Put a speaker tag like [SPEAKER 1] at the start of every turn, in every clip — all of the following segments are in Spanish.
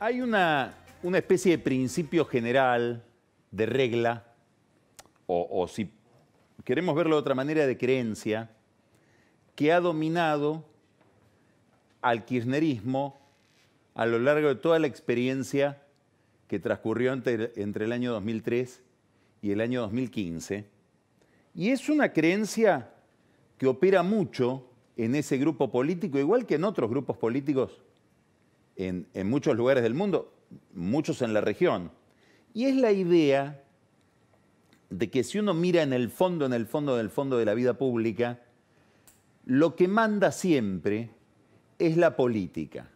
[SPEAKER 1] Hay una especie de principio general, de regla, o si queremos verlo de otra manera, de creencia, que ha dominado al kirchnerismo a lo largo de toda la experiencia que transcurrió entre el año 2003 y el año 2015. Y es una creencia que opera mucho en ese grupo político, igual que en otros grupos políticos en muchos lugares del mundo, muchos en la región. Y es la idea de que si uno mira en el fondo de la vida pública, lo que manda siempre es la política.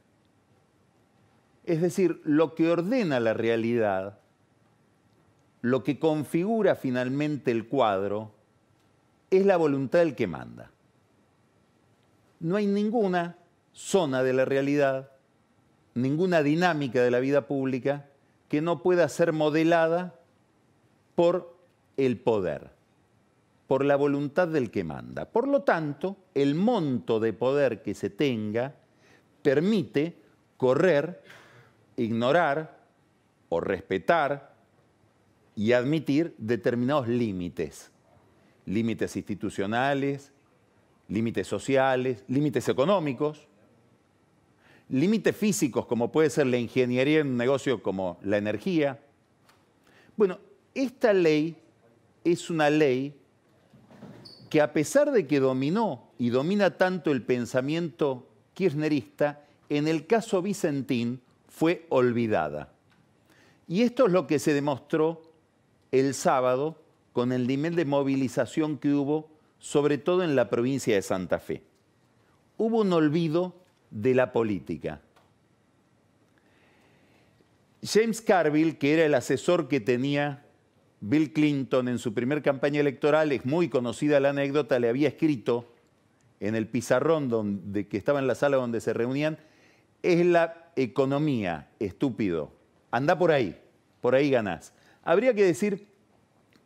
[SPEAKER 1] Es decir, lo que ordena la realidad, lo que configura finalmente el cuadro, es la voluntad del que manda. No hay ninguna zona de la realidad, ninguna dinámica de la vida pública que no pueda ser modelada por el poder, por la voluntad del que manda. Por lo tanto, el monto de poder que se tenga permite correr, ignorar o respetar y admitir determinados límites. Límites institucionales, límites sociales, límites económicos, límites físicos como puede ser la ingeniería en un negocio como la energía. Bueno, esta ley es una ley que a pesar de que dominó y domina tanto el pensamiento kirchnerista, en el caso Vicentín fue olvidada. Y esto es lo que se demostró el sábado con el nivel de movilización que hubo, sobre todo en la provincia de Santa Fe. Hubo un olvido de la política. James Carville, que era el asesor que tenía Bill Clinton en su primer campaña electoral, es muy conocida la anécdota, le había escrito en el pizarrón que estaba en la sala donde se reunían: es la economía, estúpido, anda por ahí ganás. Habría que decir,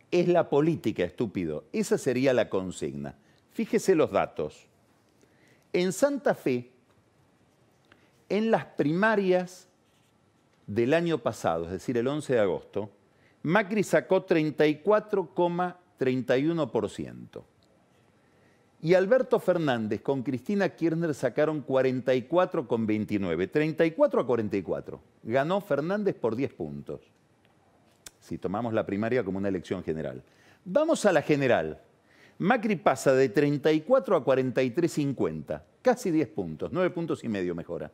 [SPEAKER 1] es la política, estúpido. Esa sería la consigna. Fíjese los datos. En Santa Fe, en las primarias del año pasado, es decir, el 11 de agosto, Macri sacó 34,31%. Y Alberto Fernández con Cristina Kirchner sacaron 44,29%. 34 a 44. Ganó Fernández por 10 puntos. Si tomamos la primaria como una elección general. Vamos a la general. Macri pasa de 34 a 43,50. Casi 10 puntos. 9 puntos y medio mejora.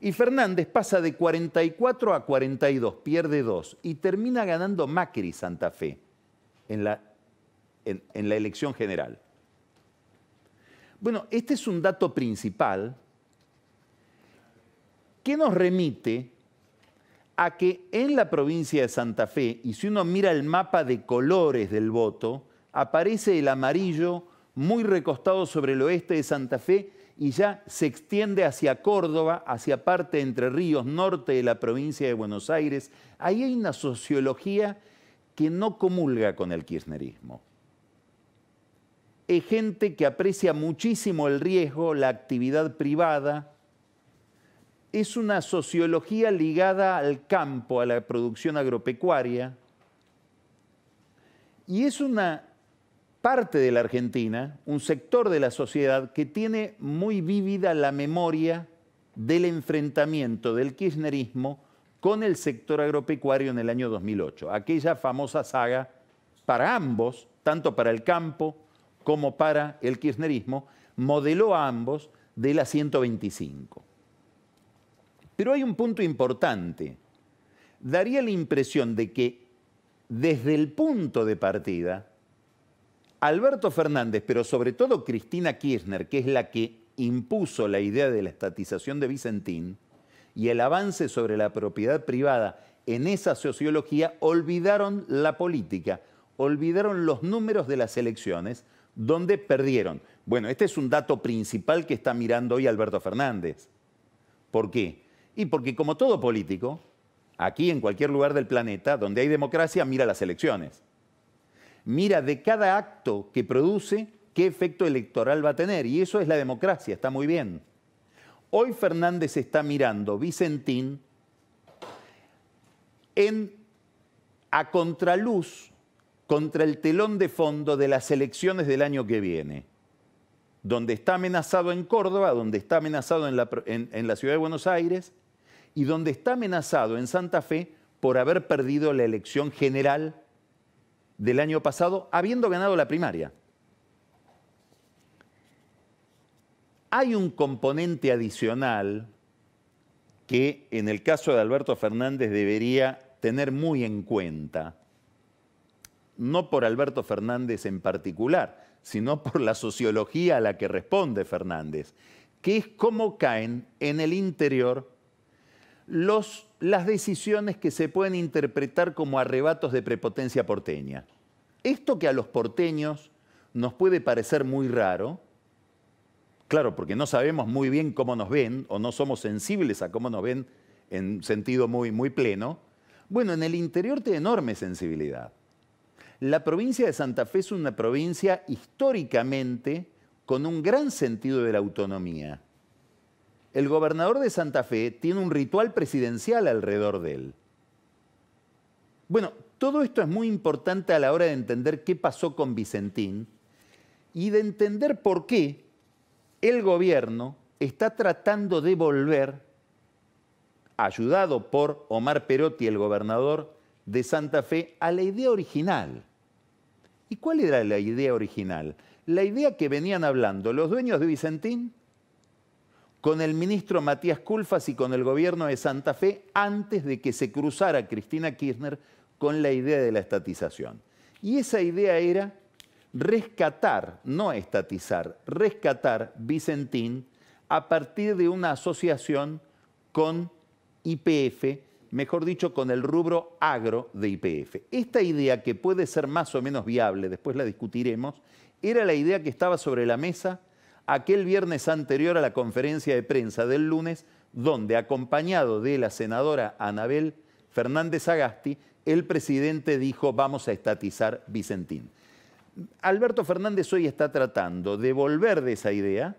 [SPEAKER 1] Y Fernández pasa de 44 a 42, pierde 2 y termina ganando Macri Santa Fe en la elección general. Bueno, este es un dato principal que nos remite a que en la provincia de Santa Fe, y si uno mira el mapa de colores del voto, aparece el amarillo muy recostado sobre el oeste de Santa Fe y ya se extiende hacia Córdoba, hacia parte de Entre Ríos, norte de la provincia de Buenos Aires. Ahí hay una sociología que no comulga con el kirchnerismo. Es gente que aprecia muchísimo el riesgo, la actividad privada. Es una sociología ligada al campo, a la producción agropecuaria. Y es una parte de la Argentina, un sector de la sociedad que tiene muy vívida la memoria del enfrentamiento del kirchnerismo con el sector agropecuario en el año 2008. Aquella famosa saga para ambos, tanto para el campo como para el kirchnerismo, modeló a ambos de la 125. Pero hay un punto importante. Daría la impresión de que desde el punto de partida, Alberto Fernández, pero sobre todo Cristina Kirchner, que es la que impuso la idea de la estatización de Vicentín y el avance sobre la propiedad privada en esa sociología, olvidaron la política, olvidaron los números de las elecciones donde perdieron. Bueno, este es un dato principal que está mirando hoy Alberto Fernández. ¿Por qué? Y porque como todo político, aquí en cualquier lugar del planeta donde hay democracia, mira las elecciones. Mira de cada acto que produce qué efecto electoral va a tener. Y eso es la democracia, está muy bien. Hoy Fernández está mirando Vicentín a contraluz, contra el telón de fondo de las elecciones del año que viene, donde está amenazado en Córdoba, donde está amenazado en la ciudad de Buenos Aires y donde está amenazado en Santa Fe por haber perdido la elección general del año pasado, habiendo ganado la primaria. Hay un componente adicional que en el caso de Alberto Fernández debería tener muy en cuenta, no por Alberto Fernández en particular, sino por la sociología a la que responde Fernández, que es cómo caen en el interior las decisiones que se pueden interpretar como arrebatos de prepotencia porteña. Esto que a los porteños nos puede parecer muy raro, claro, porque no sabemos muy bien cómo nos ven o no somos sensibles a cómo nos ven en sentido muy, muy pleno, bueno, en el interior tiene enorme sensibilidad. La provincia de Santa Fe es una provincia históricamente con un gran sentido de la autonomía. El gobernador de Santa Fe tiene un ritual presidencial alrededor de él. Bueno, todo esto es muy importante a la hora de entender qué pasó con Vicentín y de entender por qué el gobierno está tratando de volver, ayudado por Omar Perotti, el gobernador de Santa Fe, a la idea original. ¿Y cuál era la idea original? La idea que venían hablando los dueños de Vicentín con el ministro Matías Culfas y con el gobierno de Santa Fe antes de que se cruzara Cristina Kirchner con la idea de la estatización. Y esa idea era rescatar, no estatizar, rescatar Vicentín a partir de una asociación con YPF, mejor dicho, con el rubro agro de YPF. Esta idea, que puede ser más o menos viable, después la discutiremos, era la idea que estaba sobre la mesa aquel viernes anterior a la conferencia de prensa del lunes, donde, acompañado de la senadora Anabel Fernández Agasti, el presidente dijo: vamos a estatizar Vicentín. Alberto Fernández hoy está tratando de volver de esa idea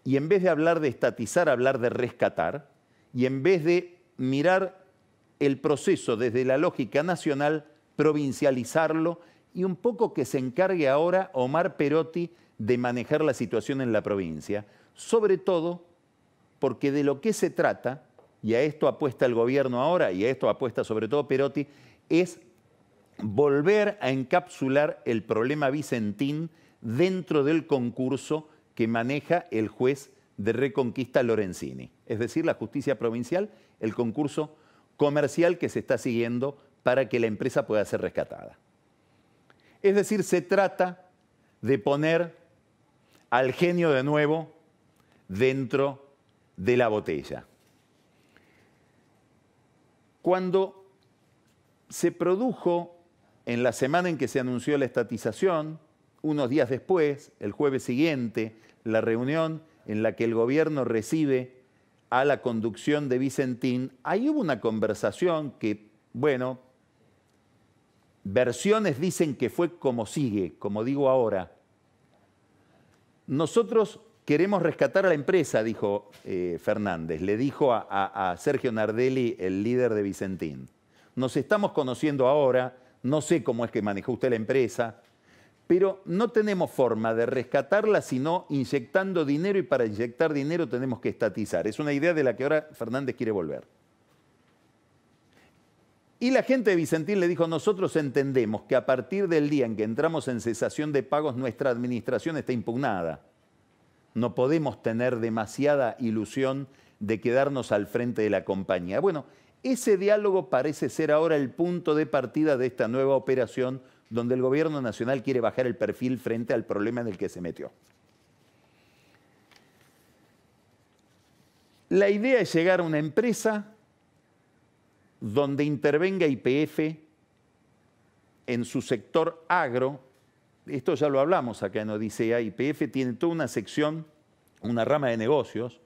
[SPEAKER 1] y, en vez de hablar de estatizar, hablar de rescatar, y en vez de mirar el proceso desde la lógica nacional, provincializarlo y un poco que se encargue ahora Omar Perotti de manejar la situación en la provincia, sobre todo porque de lo que se trata, y a esto apuesta el gobierno ahora y a esto apuesta sobre todo Perotti, es volver a encapsular el problema Vicentín dentro del concurso que maneja el juez de Reconquista Lorenzini, es decir, la justicia provincial, el concurso comercial que se está siguiendo para que la empresa pueda ser rescatada. Es decir, se trata de poner al genio de nuevo dentro de la botella. Cuando se produjo en la semana en que se anunció la estatización, unos días después, el jueves siguiente, la reunión en la que el gobierno recibe a la conducción de Vicentín, ahí hubo una conversación que, bueno, versiones dicen que fue como sigue, como digo ahora. Nosotros queremos rescatar a la empresa, dijo Fernández, le dijo a Sergio Nardelli, el líder de Vicentín. Nos estamos conociendo ahora, no sé cómo es que manejó usted la empresa, pero no tenemos forma de rescatarla sino inyectando dinero, y para inyectar dinero tenemos que estatizar. Es una idea de la que ahora Fernández quiere volver. Y la gente de Vicentín le dijo: nosotros entendemos que a partir del día en que entramos en cesación de pagos, nuestra administración está impugnada. No podemos tener demasiada ilusión de quedarnos al frente de la compañía. Bueno, ese diálogo parece ser ahora el punto de partida de esta nueva operación, donde el gobierno nacional quiere bajar el perfil frente al problema en el que se metió. La idea es llegar a una empresa donde intervenga YPF en su sector agro. Esto ya lo hablamos acá en Odisea. YPF tiene toda una sección, una rama de negocios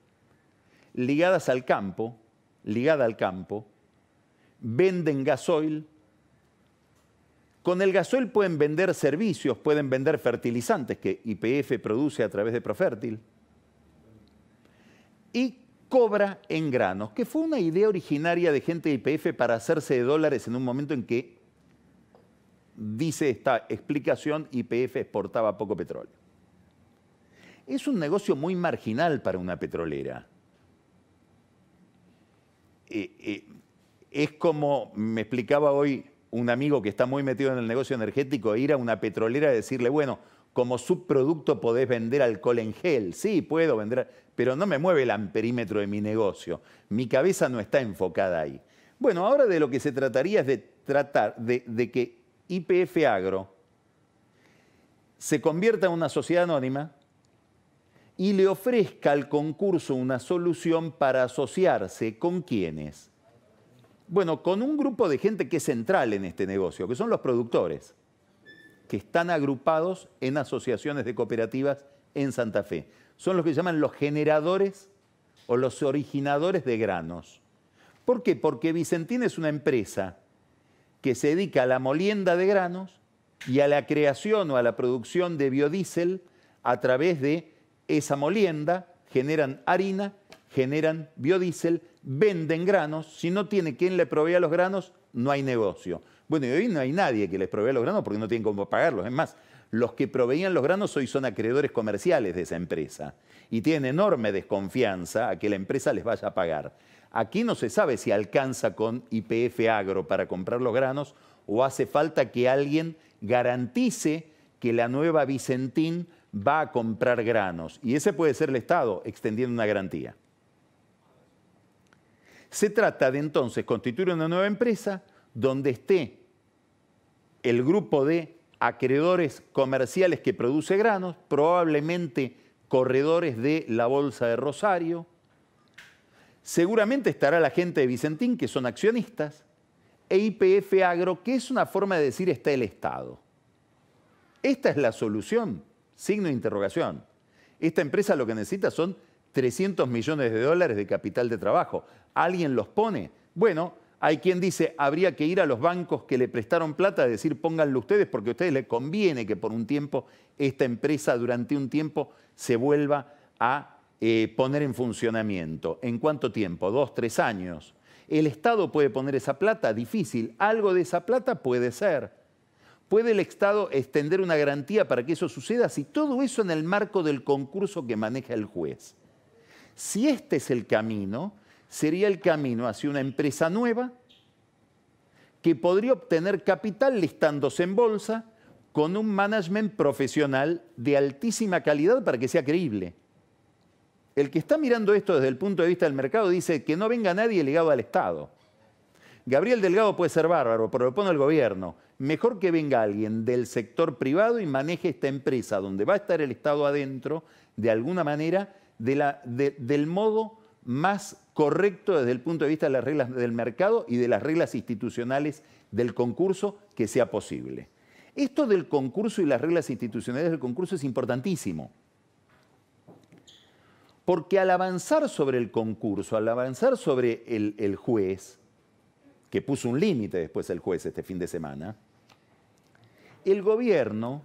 [SPEAKER 1] ligadas al campo, ligada al campo, venden gasoil. Con el gasoil pueden vender servicios, pueden vender fertilizantes que YPF produce a través de Profértil. Y cobra en granos, que fue una idea originaria de gente de YPF para hacerse de dólares en un momento en que, dice esta explicación, YPF exportaba poco petróleo. Es un negocio muy marginal para una petrolera. Es como me explicaba hoy un amigo que está muy metido en el negocio energético, ir a una petrolera y decirle, bueno, como subproducto podés vender alcohol en gel. Sí, puedo vender, pero no me mueve el amperímetro de mi negocio. Mi cabeza no está enfocada ahí. Bueno, ahora de lo que se trataría es de tratar de que YPF Agro se convierta en una sociedad anónima y le ofrezca al concurso una solución para asociarse. ¿Con quiénes? Bueno, con un grupo de gente que es central en este negocio, que son los productores, que están agrupados en asociaciones de cooperativas en Santa Fe. Son los que llaman los generadores o los originadores de granos. ¿Por qué? Porque Vicentín es una empresa que se dedica a la molienda de granos y a la creación o a la producción de biodiesel a través de esa molienda, generan harina, generan biodiesel, venden granos. Si no tiene quien le provea los granos, no hay negocio. Bueno, y hoy no hay nadie que les provea los granos porque no tienen cómo pagarlos. Es más, los que proveían los granos hoy son acreedores comerciales de esa empresa y tienen enorme desconfianza a que la empresa les vaya a pagar. Aquí no se sabe si alcanza con YPF Agro para comprar los granos o hace falta que alguien garantice que la nueva Vicentín va a comprar granos. Y ese puede ser el Estado extendiendo una garantía. Se trata de entonces constituir una nueva empresa donde esté el grupo de acreedores comerciales que produce granos, probablemente corredores de la Bolsa de Rosario. Seguramente estará la gente de Vicentín, que son accionistas, e YPF Agro, que es una forma de decir está el Estado. Esta es la solución, signo de interrogación. Esta empresa lo que necesita son 300 millones de dólares de capital de trabajo. ¿Alguien los pone? Bueno, hay quien dice, habría que ir a los bancos que le prestaron plata, a decir, pónganlo ustedes, porque a ustedes les conviene que por un tiempo esta empresa durante un tiempo se vuelva a poner en funcionamiento. ¿En cuánto tiempo? 2, 3 años. ¿El Estado puede poner esa plata? Difícil. Algo de esa plata puede ser. ¿Puede el Estado extender una garantía para que eso suceda? Si todo eso en el marco del concurso que maneja el juez. Si este es el camino, sería el camino hacia una empresa nueva que podría obtener capital listándose en bolsa con un management profesional de altísima calidad para que sea creíble. El que está mirando esto desde el punto de vista del mercado dice que no venga nadie ligado al Estado. Gabriel Delgado puede ser bárbaro, pero lo pone el gobierno. Mejor que venga alguien del sector privado y maneje esta empresa donde va a estar el Estado adentro, de alguna manera, del modo más correcto desde el punto de vista de las reglas del mercado y de las reglas institucionales del concurso que sea posible. Esto del concurso y las reglas institucionales del concurso es importantísimo. Porque al avanzar sobre el concurso, al avanzar sobre el juez, que puso un límite después el juez este fin de semana, el gobierno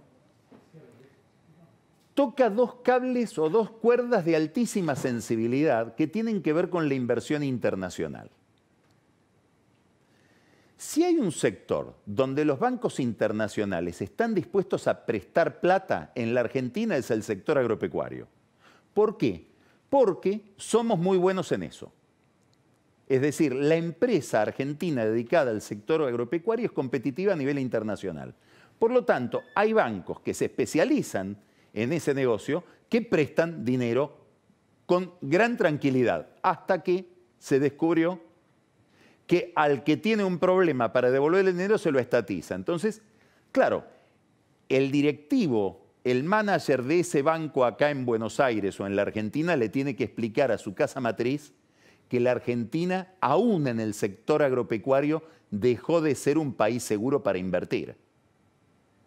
[SPEAKER 1] toca dos cables o dos cuerdas de altísima sensibilidad que tienen que ver con la inversión internacional. Si hay un sector donde los bancos internacionales están dispuestos a prestar plata en la Argentina es el sector agropecuario. ¿Por qué? Porque somos muy buenos en eso. Es decir, la empresa argentina dedicada al sector agropecuario es competitiva a nivel internacional. Por lo tanto, hay bancos que se especializan en ese negocio que prestan dinero con gran tranquilidad, hasta que se descubrió que al que tiene un problema para devolver el dinero se lo estatiza. Entonces, claro, el directivo, el manager de ese banco acá en Buenos Aires o en la Argentina le tiene que explicar a su casa matriz que la Argentina, aún en el sector agropecuario, dejó de ser un país seguro para invertir.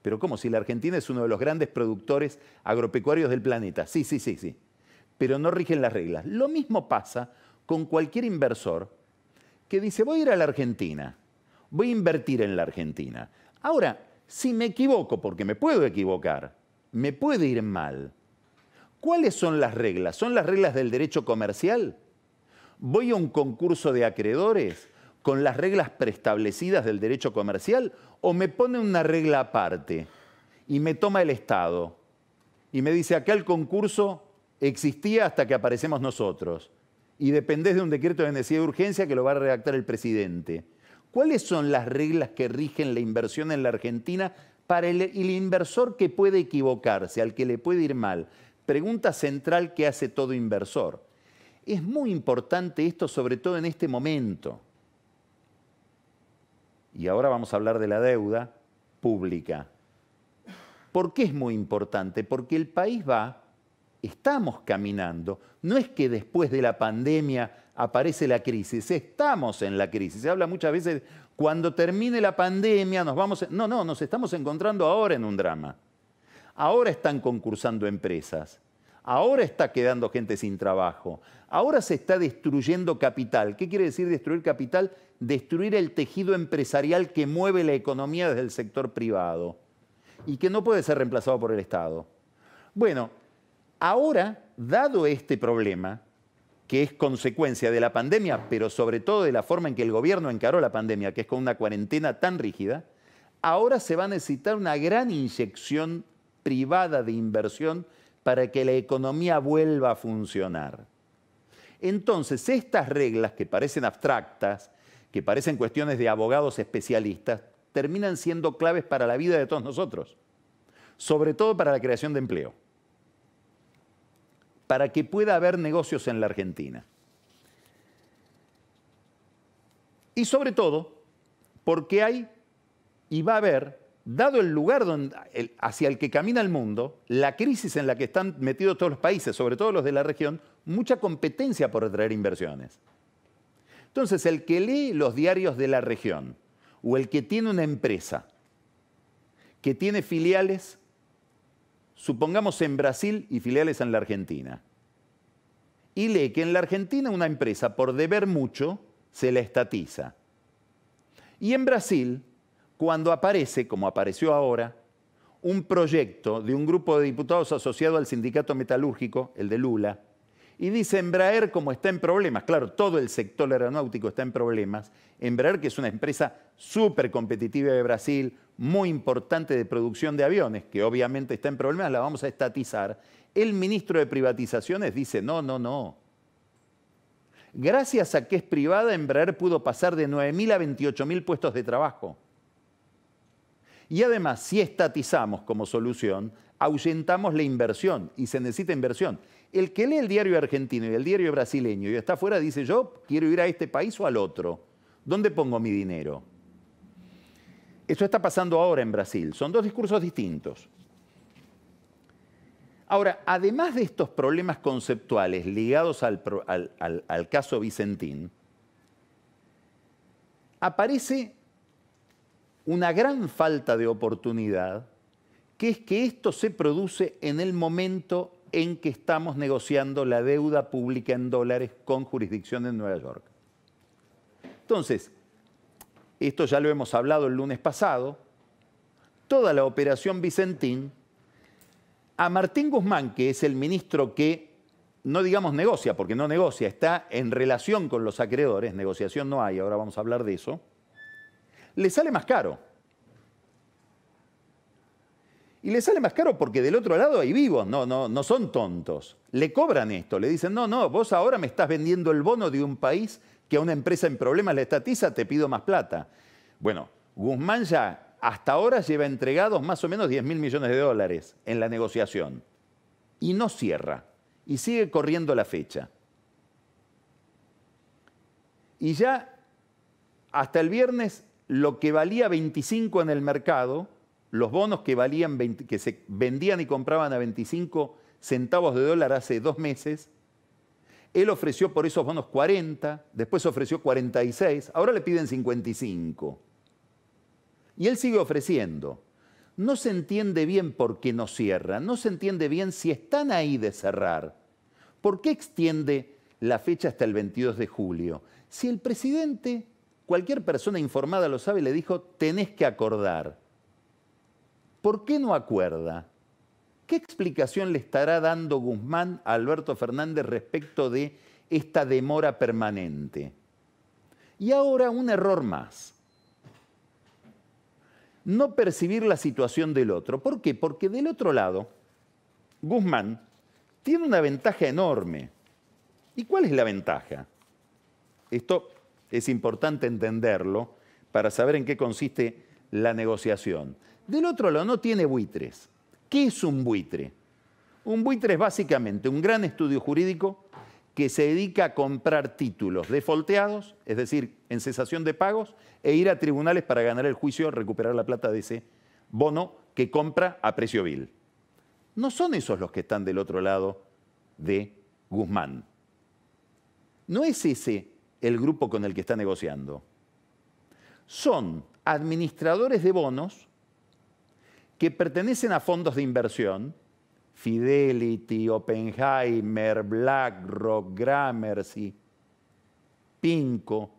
[SPEAKER 1] Pero ¿cómo? Si la Argentina es uno de los grandes productores agropecuarios del planeta. Sí. Pero no rigen las reglas. Lo mismo pasa con cualquier inversor que dice, voy a ir a la Argentina, voy a invertir en la Argentina. Ahora, si me equivoco, porque me puedo equivocar, me puede ir mal. ¿Cuáles son las reglas? ¿Son las reglas del derecho comercial? ¿Voy a un concurso de acreedores con las reglas preestablecidas del derecho comercial o me pone una regla aparte y me toma el Estado y me dice acá el concurso existía hasta que aparecemos nosotros y dependés de un decreto de necesidad de urgencia que lo va a redactar el presidente? ¿Cuáles son las reglas que rigen la inversión en la Argentina para el inversor que puede equivocarse, al que le puede ir mal? Pregunta central que hace todo inversor. Es muy importante esto, sobre todo en este momento. Y ahora vamos a hablar de la deuda pública. ¿Por qué es muy importante? Porque el país estamos caminando. No es que después de la pandemia aparece la crisis, estamos en la crisis. Se habla muchas veces, cuando termine la pandemia nos vamos... No, nos estamos encontrando ahora en un drama. Ahora están concursando empresas. Ahora está quedando gente sin trabajo. Ahora se está destruyendo capital. ¿Qué quiere decir destruir capital? Destruir el tejido empresarial que mueve la economía desde el sector privado y que no puede ser reemplazado por el Estado. Bueno, ahora, dado este problema, que es consecuencia de la pandemia, pero sobre todo de la forma en que el gobierno encaró la pandemia, que es con una cuarentena tan rígida, ahora se va a necesitar una gran inyección privada de inversión para que la economía vuelva a funcionar. Entonces, estas reglas que parecen abstractas, que parecen cuestiones de abogados especialistas, terminan siendo claves para la vida de todos nosotros, sobre todo para la creación de empleo, para que pueda haber negocios en la Argentina. Y sobre todo, porque hay y va a haber, dado el lugar hacia el que camina el mundo, la crisis en la que están metidos todos los países, sobre todo los de la región, mucha competencia por atraer inversiones. Entonces, el que lee los diarios de la región o el que tiene una empresa que tiene filiales, supongamos en Brasil y filiales en la Argentina, y lee que en la Argentina una empresa por deber mucho se la estatiza. Y en Brasil, cuando aparece, como apareció ahora, un proyecto de un grupo de diputados asociado al sindicato metalúrgico, el de Lula, y dice Embraer como está en problemas, claro, todo el sector aeronáutico está en problemas, Embraer que es una empresa súper competitiva de Brasil, muy importante de producción de aviones, que obviamente está en problemas, la vamos a estatizar. El ministro de Privatizaciones dice no. Gracias a que es privada, Embraer pudo pasar de 9.000 a 28.000 puestos de trabajo. Y además, si estatizamos como solución, ahuyentamos la inversión y se necesita inversión. El que lee el diario argentino y el diario brasileño y está afuera dice, yo quiero ir a este país o al otro. ¿Dónde pongo mi dinero? Esto está pasando ahora en Brasil. Son dos discursos distintos. Ahora, además de estos problemas conceptuales ligados al caso Vicentín, aparece una gran falta de oportunidad, que es que esto se produce en el momento en que estamos negociando la deuda pública en dólares con jurisdicción en Nueva York. Entonces, esto ya lo hemos hablado el lunes pasado, toda la operación Vicentín, a Martín Guzmán, que es el ministro que, no digamos negocia, porque no negocia, está en relación con los acreedores, negociación no hay, ahora vamos a hablar de eso, le sale más caro. Y le sale más caro porque del otro lado hay vivos, no son tontos. Le cobran esto, le dicen, no, vos ahora me estás vendiendo el bono de un país que a una empresa en problemas le estatiza, te pido más plata. Bueno, Guzmán ya hasta ahora lleva entregados más o menos 10.000 millones de dólares en la negociación. Y no cierra, y sigue corriendo la fecha. Y ya hasta el viernes lo que valía 25 en el mercado, los bonos que se vendían y compraban a 25 centavos de dólar hace 2 meses, él ofreció por esos bonos 40, después ofreció 46, ahora le piden 55. Y él sigue ofreciendo. No se entiende bien por qué no cierra, no se entiende bien si están ahí de cerrar. ¿Por qué extiende la fecha hasta el 22 de julio? Si el presidente, cualquier persona informada lo sabe, le dijo, tenés que acordar. ¿Por qué no acuerda? ¿Qué explicación le estará dando Guzmán a Alberto Fernández respecto de esta demora permanente? Y ahora un error más. No percibir la situación del otro. ¿Por qué? Porque del otro lado, Guzmán tiene una ventaja enorme. ¿Y cuál es la ventaja? Esto es importante entenderlo para saber en qué consiste la negociación. Del otro lado no tiene buitres. ¿Qué es un buitre? Un buitre es básicamente un gran estudio jurídico que se dedica a comprar títulos defaulteados, es decir, en cesación de pagos, e ir a tribunales para ganar el juicio, recuperar la plata de ese bono que compra a precio vil. No son esos los que están del otro lado de Guzmán. No es ese el grupo con el que está negociando. Son administradores de bonos que pertenecen a fondos de inversión, Fidelity, Oppenheimer, BlackRock, Gramercy, PIMCO,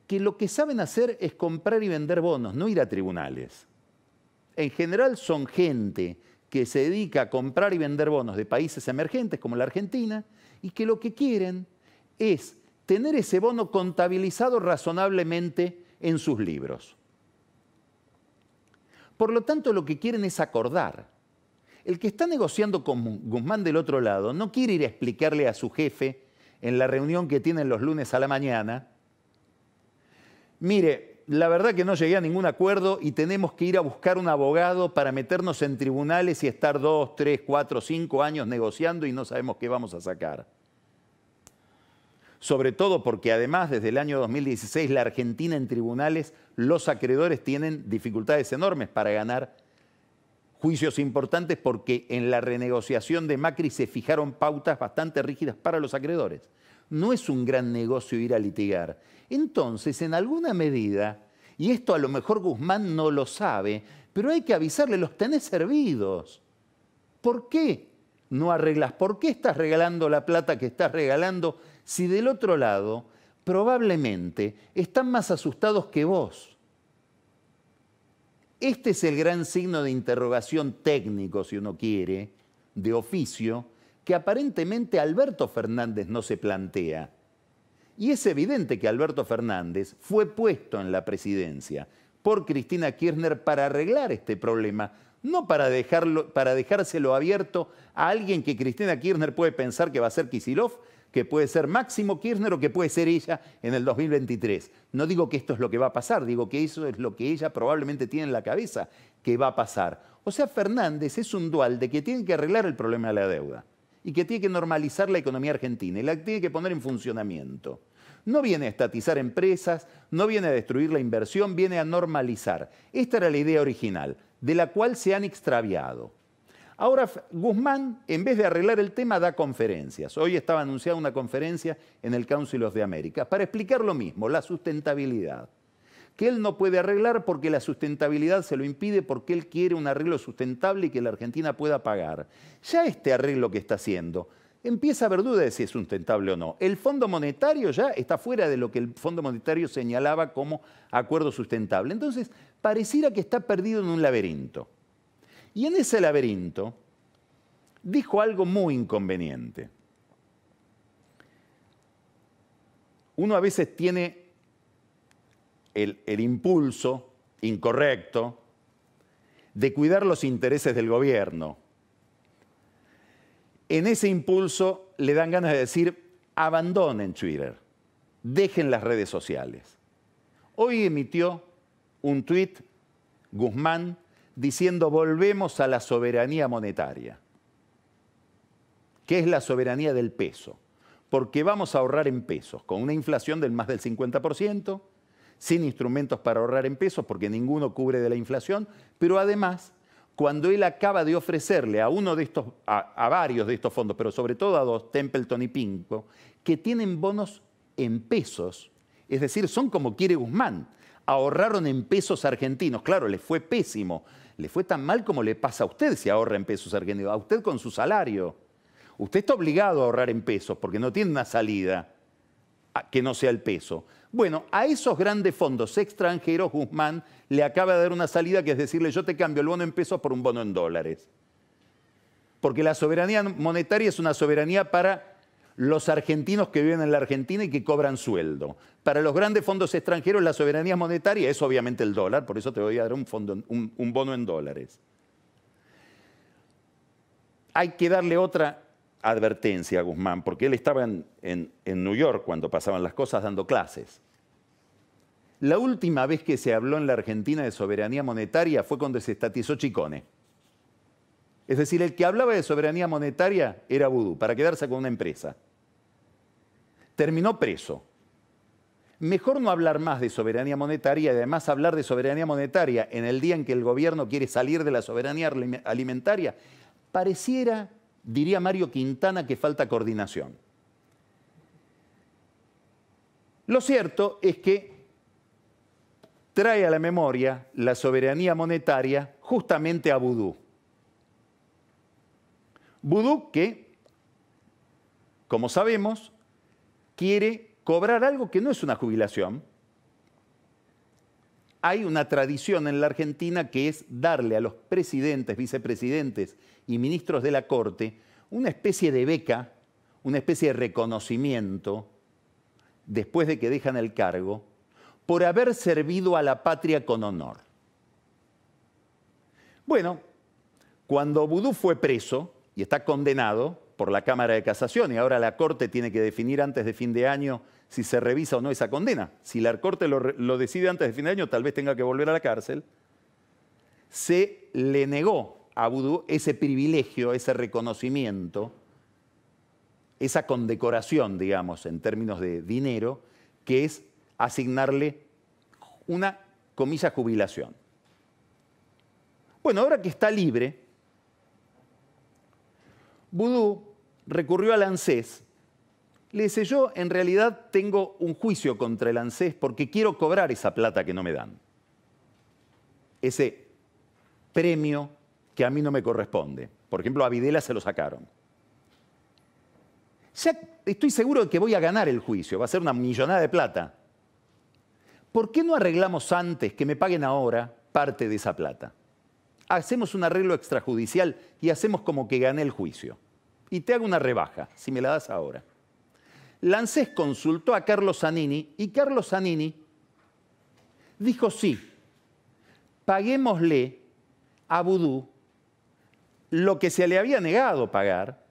[SPEAKER 1] que lo que saben hacer es comprar y vender bonos, no ir a tribunales. En general son gente que se dedica a comprar y vender bonos de países emergentes como la Argentina y que lo que quieren es tener ese bono contabilizado razonablemente en sus libros. Por lo tanto, lo que quieren es acordar. El que está negociando con Guzmán del otro lado no quiere ir a explicarle a su jefe en la reunión que tienen los lunes a la mañana: mire, la verdad que no llegué a ningún acuerdo y tenemos que ir a buscar un abogado para meternos en tribunales y estar 2, 3, 4, 5 años negociando y no sabemos qué vamos a sacar. Sobre todo porque además desde el año 2016 la Argentina en tribunales, los acreedores tienen dificultades enormes para ganar juicios importantes porque en la renegociación de Macri se fijaron pautas bastante rígidas para los acreedores. No es un gran negocio ir a litigar. Entonces, en alguna medida, y esto a lo mejor Guzmán no lo sabe, pero hay que avisarle, los tenés servidos. ¿Por qué no arreglas? ¿Por qué estás regalando la plata que estás regalando si del otro lado probablemente están más asustados que vos? Este es el gran signo de interrogación técnico, si uno quiere, de oficio, que aparentemente Alberto Fernández no se plantea. Y es evidente que Alberto Fernández fue puesto en la presidencia por Cristina Kirchner para arreglar este problema, no para dejárselo abierto a alguien que Cristina Kirchner puede pensar que va a ser Kicillof, que puede ser Máximo Kirchner o que puede ser ella en el 2023. No digo que esto es lo que va a pasar, digo que eso es lo que ella probablemente tiene en la cabeza que va a pasar. O sea, Fernández es un dual de que tiene que arreglar el problema de la deuda y que tiene que normalizar la economía argentina y la tiene que poner en funcionamiento. No viene a estatizar empresas, no viene a destruir la inversión, viene a normalizar. Esta era la idea original, de la cual se han extraviado. Ahora Guzmán, en vez de arreglar el tema, da conferencias. Hoy estaba anunciada una conferencia en el Council of the Americas para explicar lo mismo, la sustentabilidad. Que él no puede arreglar porque la sustentabilidad se lo impide, porque él quiere un arreglo sustentable y que la Argentina pueda pagar. Ya este arreglo que está haciendo empieza a haber duda de si es sustentable o no. El Fondo Monetario ya está fuera de lo que el Fondo Monetario señalaba como acuerdo sustentable. Entonces, pareciera que está perdido en un laberinto. Y en ese laberinto dijo algo muy inconveniente. Uno a veces tiene el impulso incorrecto de cuidar los intereses del gobierno. En ese impulso le dan ganas de decir: abandonen Twitter, dejen las redes sociales. Hoy emitió un tuit Guzmán diciendo: volvemos a la soberanía monetaria. ¿Qué es la soberanía del peso? Porque vamos a ahorrar en pesos, con una inflación del más del 50%, sin instrumentos para ahorrar en pesos, porque ninguno cubre de la inflación, pero además, cuando él acaba de ofrecerle a uno de estos, a varios de estos fondos, pero sobre todo a dos, Templeton y PIMCO, que tienen bonos en pesos, es decir, son como quiere Guzmán, ahorraron en pesos argentinos. Claro, les fue pésimo, le fue tan mal como le pasa a usted si ahorra en pesos argentinos, a usted con su salario. Usted está obligado a ahorrar en pesos porque no tiene una salida. que no sea el peso. Bueno, a esos grandes fondos extranjeros, Guzmán le acaba de dar una salida que es decirle, yo te cambio el bono en pesos por un bono en dólares. Porque la soberanía monetaria es una soberanía para los argentinos que viven en la Argentina y que cobran sueldo. Para los grandes fondos extranjeros la soberanía monetaria es obviamente el dólar, por eso te voy a dar un bono en dólares. Hay que darle otra advertencia a Guzmán, porque él estaba en New York cuando pasaban las cosas dando clases. La última vez que se habló en la Argentina de soberanía monetaria fue cuando se estatizó Chicone. Es decir, el que hablaba de soberanía monetaria era Vudú, para quedarse con una empresa. Terminó preso. Mejor no hablar más de soberanía monetaria y además hablar de soberanía monetaria en el día en que el gobierno quiere salir de la soberanía alimentaria. Pareciera, diría Mario Quintana, que falta coordinación. Lo cierto es que trae a la memoria la soberanía monetaria justamente a Vudú. Vudú que, como sabemos, quiere cobrar algo que no es una jubilación. Hay una tradición en la Argentina que es darle a los presidentes, vicepresidentes y ministros de la Corte una especie de beca, una especie de reconocimiento, después de que dejan el cargo, por haber servido a la patria con honor. Bueno, cuando Vudú fue preso y está condenado por la Cámara de Casación, y ahora la Corte tiene que definir antes de fin de año si se revisa o no esa condena. Si la Corte lo decide antes de fin de año, tal vez tenga que volver a la cárcel. Se le negó a Vudú ese privilegio, ese reconocimiento, esa condecoración, digamos, en términos de dinero, que es asignarle una, comillas, jubilación. Bueno, ahora que está libre, Vudú recurrió al ANSES. Le dice, yo en realidad tengo un juicio contra el ANSES porque quiero cobrar esa plata que no me dan. Ese premio que a mí no me corresponde. Por ejemplo, a Videla se lo sacaron. Ya estoy seguro de que voy a ganar el juicio, va a ser una millonada de plata. ¿Por qué no arreglamos antes, que me paguen ahora, parte de esa plata? Hacemos un arreglo extrajudicial y hacemos como que gané el juicio. Y te hago una rebaja, si me la das ahora. La ANSES consultó a Carlos Zanini y Carlos Zanini dijo sí, paguémosle a Vudú lo que se le había negado pagar,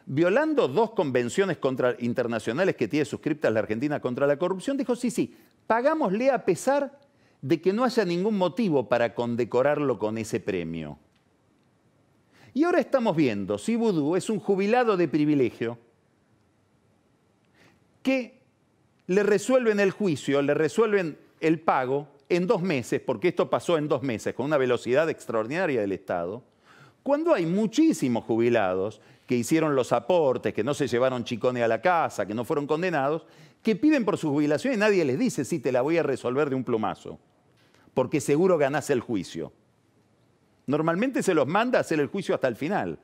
[SPEAKER 1] violando 2 convenciones internacionales que tiene suscriptas la Argentina contra la corrupción. Dijo sí, pagámosle a pesar de que no haya ningún motivo para condecorarlo con ese premio. Y ahora estamos viendo si Vudú es un jubilado de privilegio que le resuelven el juicio, le resuelven el pago en 2 meses, porque esto pasó en 2 meses, con una velocidad extraordinaria del Estado, cuando hay muchísimos jubilados que hicieron los aportes, que no se llevaron Chicone a la casa, que no fueron condenados, que piden por su jubilación y nadie les dice, sí, te la voy a resolver de un plumazo, porque seguro ganás el juicio. Normalmente se los manda a hacer el juicio hasta el final.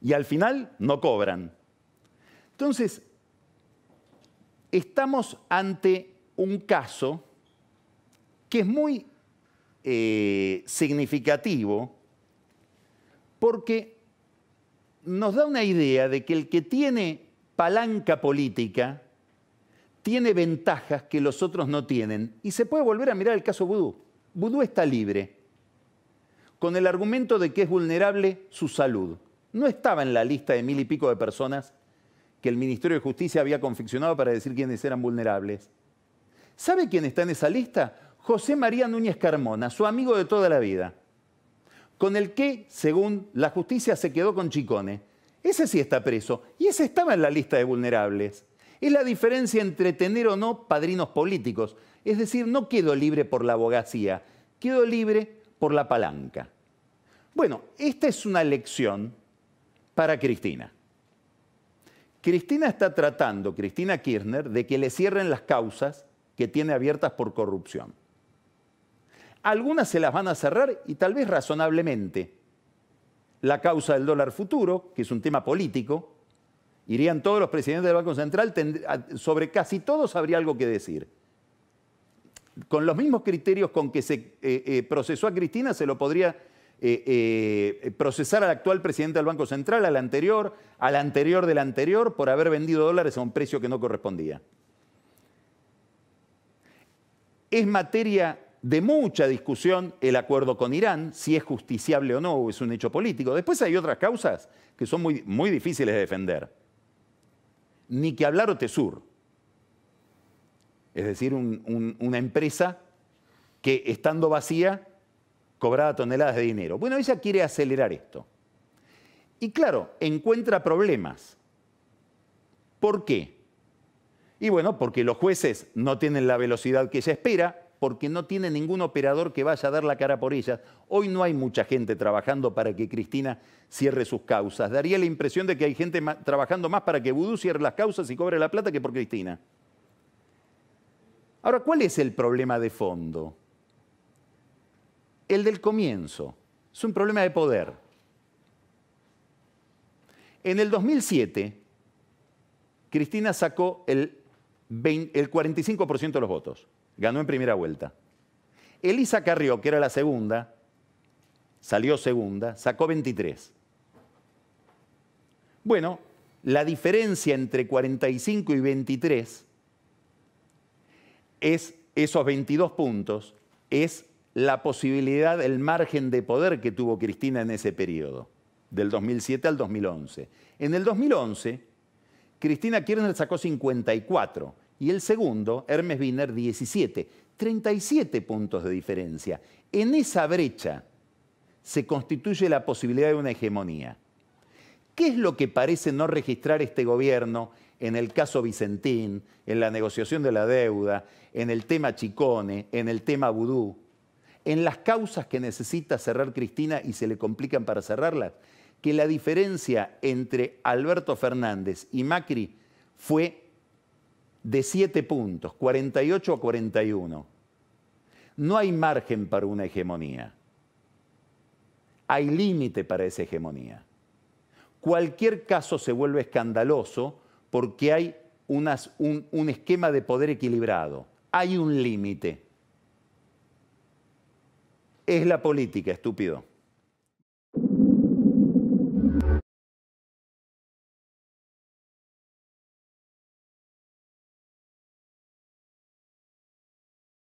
[SPEAKER 1] Y al final no cobran. Entonces, estamos ante un caso que es muy significativo porque nos da una idea de que el que tiene palanca política tiene ventajas que los otros no tienen. Y se puede volver a mirar el caso Vudú. Vudú está libre, con el argumento de que es vulnerable su salud. No estaba en la lista de 1000 y pico de personas que el Ministerio de Justicia había confeccionado para decir quiénes eran vulnerables. ¿Sabe quién está en esa lista? José María Núñez Carmona, su amigo de toda la vida, con el que, según la justicia, se quedó con Chicone. Ese sí está preso, y ese estaba en la lista de vulnerables. Es la diferencia entre tener o no padrinos políticos. Es decir, no quedo libre por la abogacía, quedo libre por la palanca. Bueno, esta es una lección para Cristina. Cristina está tratando, Cristina Kirchner, de que le cierren las causas que tiene abiertas por corrupción. Algunas se las van a cerrar y tal vez razonablemente. La causa del dólar futuro, que es un tema político, Irían todos los presidentes del Banco Central, sobre casi todos habría algo que decir. Con los mismos criterios con que se procesó a Cristina, se lo podría procesar al actual presidente del Banco Central, al anterior del anterior, por haber vendido dólares a un precio que no correspondía. Es materia de mucha discusión el acuerdo con Irán, si es justiciable o no, o es un hecho político. Después hay otras causas que son muy difíciles de defender. Ni que hablar Otesur. Es decir, una empresa que, estando vacía, cobraba toneladas de dinero. Bueno, ella quiere acelerar esto. Y claro, encuentra problemas. ¿Por qué? Y bueno, porque los jueces no tienen la velocidad que ella espera, porque no tiene ningún operador que vaya a dar la cara por ellas. Hoy no hay mucha gente trabajando para que Cristina cierre sus causas. Daría la impresión de que hay gente trabajando más para que Vudú cierre las causas y cobre la plata que por Cristina. Ahora, ¿cuál es el problema de fondo? El del comienzo. Es un problema de poder. En el 2007, Cristina sacó el 45% de los votos. Ganó en primera vuelta. Elisa Carrió, que era la segunda, salió segunda, sacó 23. Bueno, la diferencia entre 45 y 23 es esos 22 puntos, es la posibilidad, el margen de poder que tuvo Cristina en ese periodo, del 2007 al 2011. En el 2011, Cristina Kirchner sacó 54 y el segundo, Hermes Wiener, 17. 37 puntos de diferencia. En esa brecha se constituye la posibilidad de una hegemonía. ¿Qué es lo que parece no registrar este gobierno en el caso Vicentín, en la negociación de la deuda, en el tema Chicone, en el tema Vudú, en las causas que necesita cerrar Cristina y se le complican para cerrarlas? Que la diferencia entre Alberto Fernández y Macri fue de 7 puntos, 48 a 41. No hay margen para una hegemonía. Hay límite para esa hegemonía. Cualquier caso se vuelve escandaloso porque hay un esquema de poder equilibrado. Hay un límite. Es la política, estúpido.